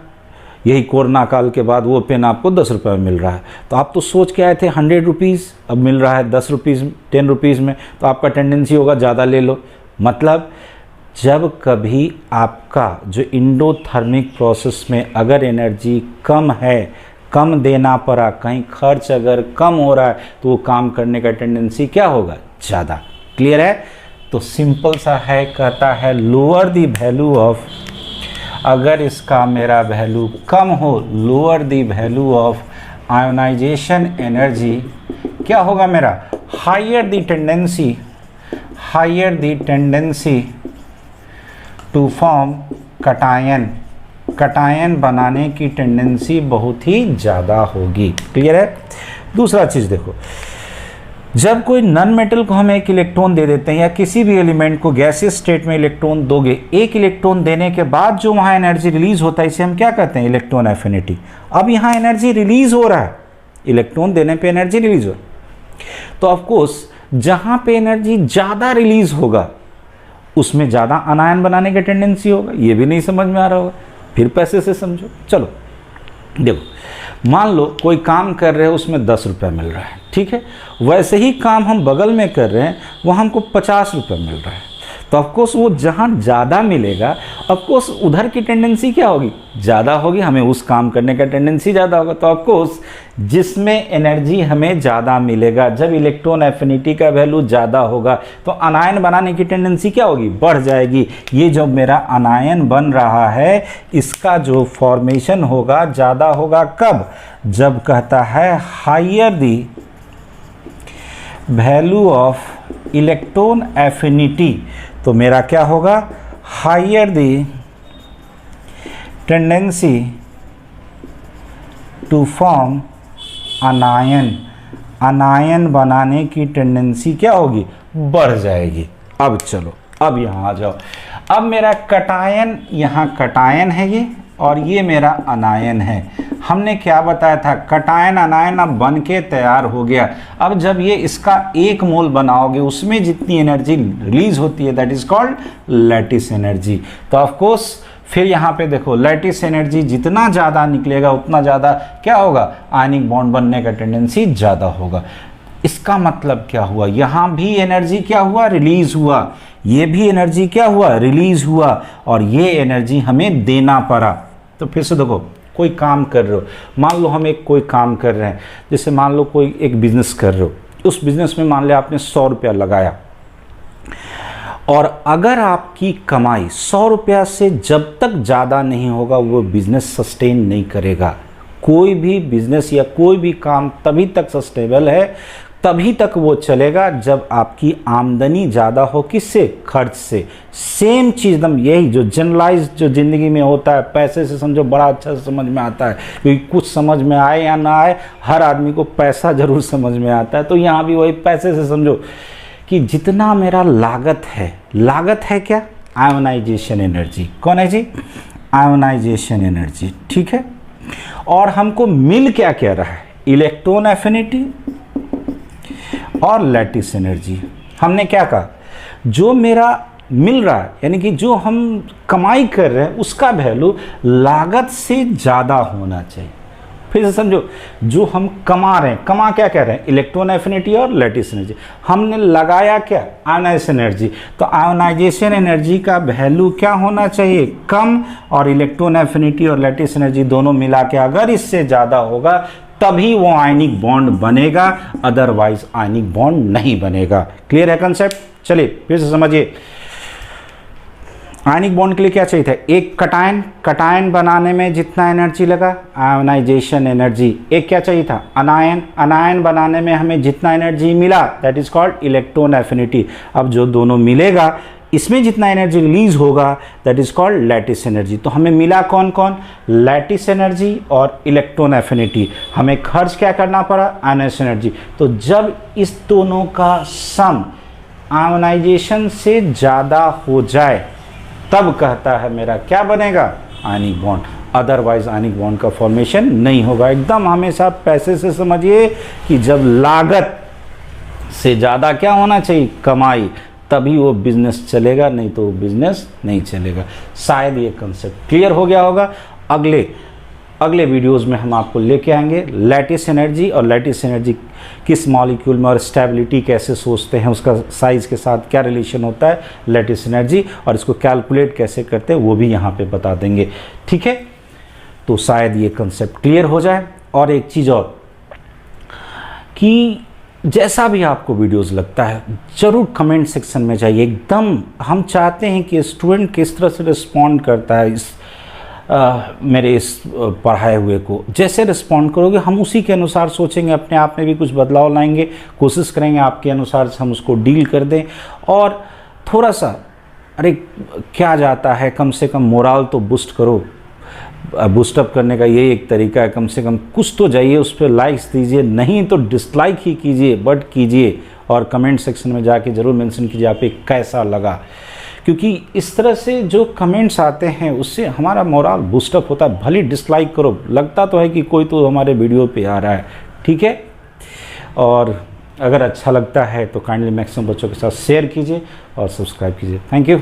यही कोरोना काल के बाद वो पेन आपको 10 रुपये में मिल रहा है, तो आप तो सोच के आए थे 100 रुपीज़, अब मिल रहा है 10 रुपीज़ 10 रुपीज़ में, तो आपका टेंडेंसी होगा ज़्यादा ले लो। मतलब जब कभी आपका जो इंडोथर्मिक प्रोसेस में अगर एनर्जी कम है, कम देना पड़ा, कहीं खर्च अगर कम हो रहा है, तो वो काम करने का टेंडेंसी क्या होगा? ज़्यादा। क्लियर है? तो सिंपल सा है, कहता है लोअर द वैल्यू ऑफ, अगर इसका मेरा वैल्यू कम हो, lower the value of ionisation energy, क्या होगा मेरा? Higher the tendency to form cation, cation बनाने की टेंडेंसी बहुत ही ज़्यादा होगी। क्लियर है? दूसरा चीज़ देखो, जब कोई नॉन मेटल को हम एक इलेक्ट्रॉन दे देते हैं या किसी भी एलिमेंट को गैसियस स्टेट में इलेक्ट्रॉन दोगे, एक इलेक्ट्रॉन देने के बाद जो वहाँ एनर्जी रिलीज होता है इसे हम क्या कहते हैं? Electron affinity. अब यहाँ एनर्जी रिलीज हो रहा है, इलेक्ट्रॉन देने पे एनर्जी रिलीज हो रहा है, तो ऑफकोर्स जहाँ पे एनर्जी ज़्यादा रिलीज होगा उसमें ज़्यादा अनायन बनाने की टेंडेंसी होगा। ये भी नहीं समझ में आ रहा होगा, फिर पैसे से समझो। चलो देखो, मान लो कोई काम कर रहे हो उसमें 10 रुपये मिल रहा है, ठीक है, वैसे ही काम हम बगल में कर रहे हैं वहाँ हमको 50 रुपये मिल रहा है, तो ऑफकोर्स वो जहाँ ज़्यादा मिलेगा ऑफकोर्स उधर की टेंडेंसी क्या होगी? ज़्यादा होगी, हमें उस काम करने का टेंडेंसी ज़्यादा होगा। तो ऑफकोर्स जिसमें एनर्जी हमें ज़्यादा मिलेगा, जब इलेक्ट्रॉन एफिनिटी का वैल्यू ज़्यादा होगा तो अनायन बनाने की टेंडेंसी क्या होगी? बढ़ जाएगी। ये जो मेरा अनायन बन रहा है इसका जो फॉर्मेशन होगा ज़्यादा होगा। कब? जब कहता है higher the value of electron affinity, तो मेरा क्या होगा? Higher the tendency to form anion, anion बनाने की टेंडेंसी क्या होगी? बढ़ जाएगी। अब चलो, अब यहाँ आ जाओ। अब मेरा कटायन, यहाँ कटायन है ये, और ये मेरा अनायन है। हमने क्या बताया था? कटायन अनायन अब बन के तैयार हो गया। अब जब ये इसका 1 मोल बनाओगे उसमें जितनी एनर्जी रिलीज होती है that is called lattice energy. तो ऑफ कोर्स फिर यहाँ पे देखो, लैटिस एनर्जी जितना ज़्यादा निकलेगा उतना ज़्यादा क्या होगा? आयनिक बॉन्ड बनने का टेंडेंसी ज़्यादा होगा। इसका मतलब क्या हुआ? यहाँ भी एनर्जी क्या हुआ? रिलीज हुआ। ये भी एनर्जी क्या हुआ? रिलीज हुआ। और ये एनर्जी हमें देना पड़ा। तो फिर से देखो, कोई काम कर रहे हो, मान लो हम कोई काम कर रहे हैं, जैसे मान लो कोई एक बिजनेस कर रहे हो, उस बिजनेस में मान लिया आपने 100 रुपया लगाया, और अगर आपकी कमाई 100 रुपया से जब तक ज़्यादा नहीं होगा वो बिजनेस सस्टेन नहीं करेगा। कोई भी बिजनेस या कोई भी काम तभी तक सस्टेनेबल है, तभी तक वो चलेगा जब आपकी आमदनी ज़्यादा हो। किससे? खर्च से। सेम चीज़ एकदम यही जो जनरलाइज जो ज़िंदगी में होता है, पैसे से समझो बड़ा अच्छा से समझ में आता है, क्योंकि कुछ समझ में आए या ना आए हर आदमी को पैसा ज़रूर समझ में आता है। तो यहाँ भी वही पैसे से समझो कि जितना मेरा लागत है क्या? Ionisation energy. कौन है जी? Ionisation energy. ठीक है, और हमको मिल क्या क्या रहा है? इलेक्ट्रॉन एफिनिटी और लैटिस एनर्जी। हमने क्या कहा? जो मेरा मिल रहा है यानी कि जो हम कमाई कर रहे हैं उसका वैल्यू लागत से ज़्यादा होना चाहिए। फिर से समझो, जो हम कमा रहे हैं, कमा क्या कह रहे हैं? इलेक्ट्रॉन एफिनिटी और लैटिस एनर्जी। हमने लगाया क्या? Ionisation energy. तो आयोनाइजेशन एनर्जी का वैल्यू क्या होना चाहिए? कम, और इलेक्ट्रॉन एफिनिटी और लैटिस एनर्जी दोनों मिला के अगर इससे ज़्यादा होगा तभी वो आयनिक बॉन्ड बनेगा, अदरवाइज आयनिक बॉन्ड नहीं बनेगा। क्लियर है कंसेप्ट? चलिए फिर से समझिए। आयनिक बॉन्ड के लिए क्या चाहिए था, एक कटायन बनाने में जितना एनर्जी लगा आयोनाइजेशन एनर्जी, एक क्या चाहिए था अनायन बनाने में हमें जितना एनर्जी मिला that is called electron affinity. अब जो दोनों मिलेगा इसमें जितना एनर्जी रिलीज होगा that is called lattice energy. तो हमें मिला कौन कौन, लैटिस एनर्जी और इलेक्ट्रॉन एफिनिटी। हमें खर्च क्या करना पड़ा, आयनाइजेशन एनर्जी। तो जब इस दोनों का सम आयोनाइजेशन से ज़्यादा हो जाए तब कहता है मेरा क्या बनेगा, ionic bond, otherwise ionic bond का फॉर्मेशन नहीं होगा। एकदम हमेशा पैसे से समझिए कि जब लागत से ज़्यादा क्या होना चाहिए, कमाई, तभी वो बिजनेस चलेगा, नहीं तो वो बिजनेस नहीं चलेगा। शायद ये कंसेप्ट क्लियर हो गया होगा। अगले वीडियोस में हम आपको लेके आएंगे लैटिस एनर्जी और लैटिस एनर्जी किस मॉलिक्यूल में और स्टेबिलिटी कैसे सोचते हैं, उसका साइज के साथ क्या रिलेशन होता है लैटिस एनर्जी, और इसको कैलकुलेट कैसे करते हैं वो भी यहाँ पे बता देंगे। ठीक है, तो शायद ये कंसेप्ट क्लियर हो जाए। और एक चीज़ और कि जैसा भी आपको वीडियोस लगता है ज़रूर कमेंट सेक्शन में जाइए। एकदम हम चाहते हैं कि स्टूडेंट किस तरह से रिस्पॉन्ड करता है इस मेरे इस पढ़ाए हुए को। जैसे रिस्पॉन्ड करोगे हम उसी के अनुसार सोचेंगे, अपने आप में भी कुछ बदलाव लाएंगे, कोशिश करेंगे आपके अनुसार हम उसको डील कर दें। और थोड़ा सा अरे क्या जाता है, कम से कम मोराल तो बूस्ट करो। बूस्टअप करने का यही एक तरीका है, कम से कम कुछ तो जाइए, उस पर लाइक्स दीजिए, नहीं तो डिसलाइक ही कीजिए बट कीजिए। और कमेंट सेक्शन में जाके ज़रूर मेंशन कीजिए आप कैसा लगा, क्योंकि इस तरह से जो कमेंट्स आते हैं उससे हमारा मोराल बूस्टअप होता है। भले डिसलाइक करो, लगता तो है कि कोई तो हमारे वीडियो पे आ रहा है। ठीक है, और अगर अच्छा लगता है तो काइंडली मैक्सिमम बच्चों के साथ शेयर कीजिए और सब्सक्राइब कीजिए। Thank you.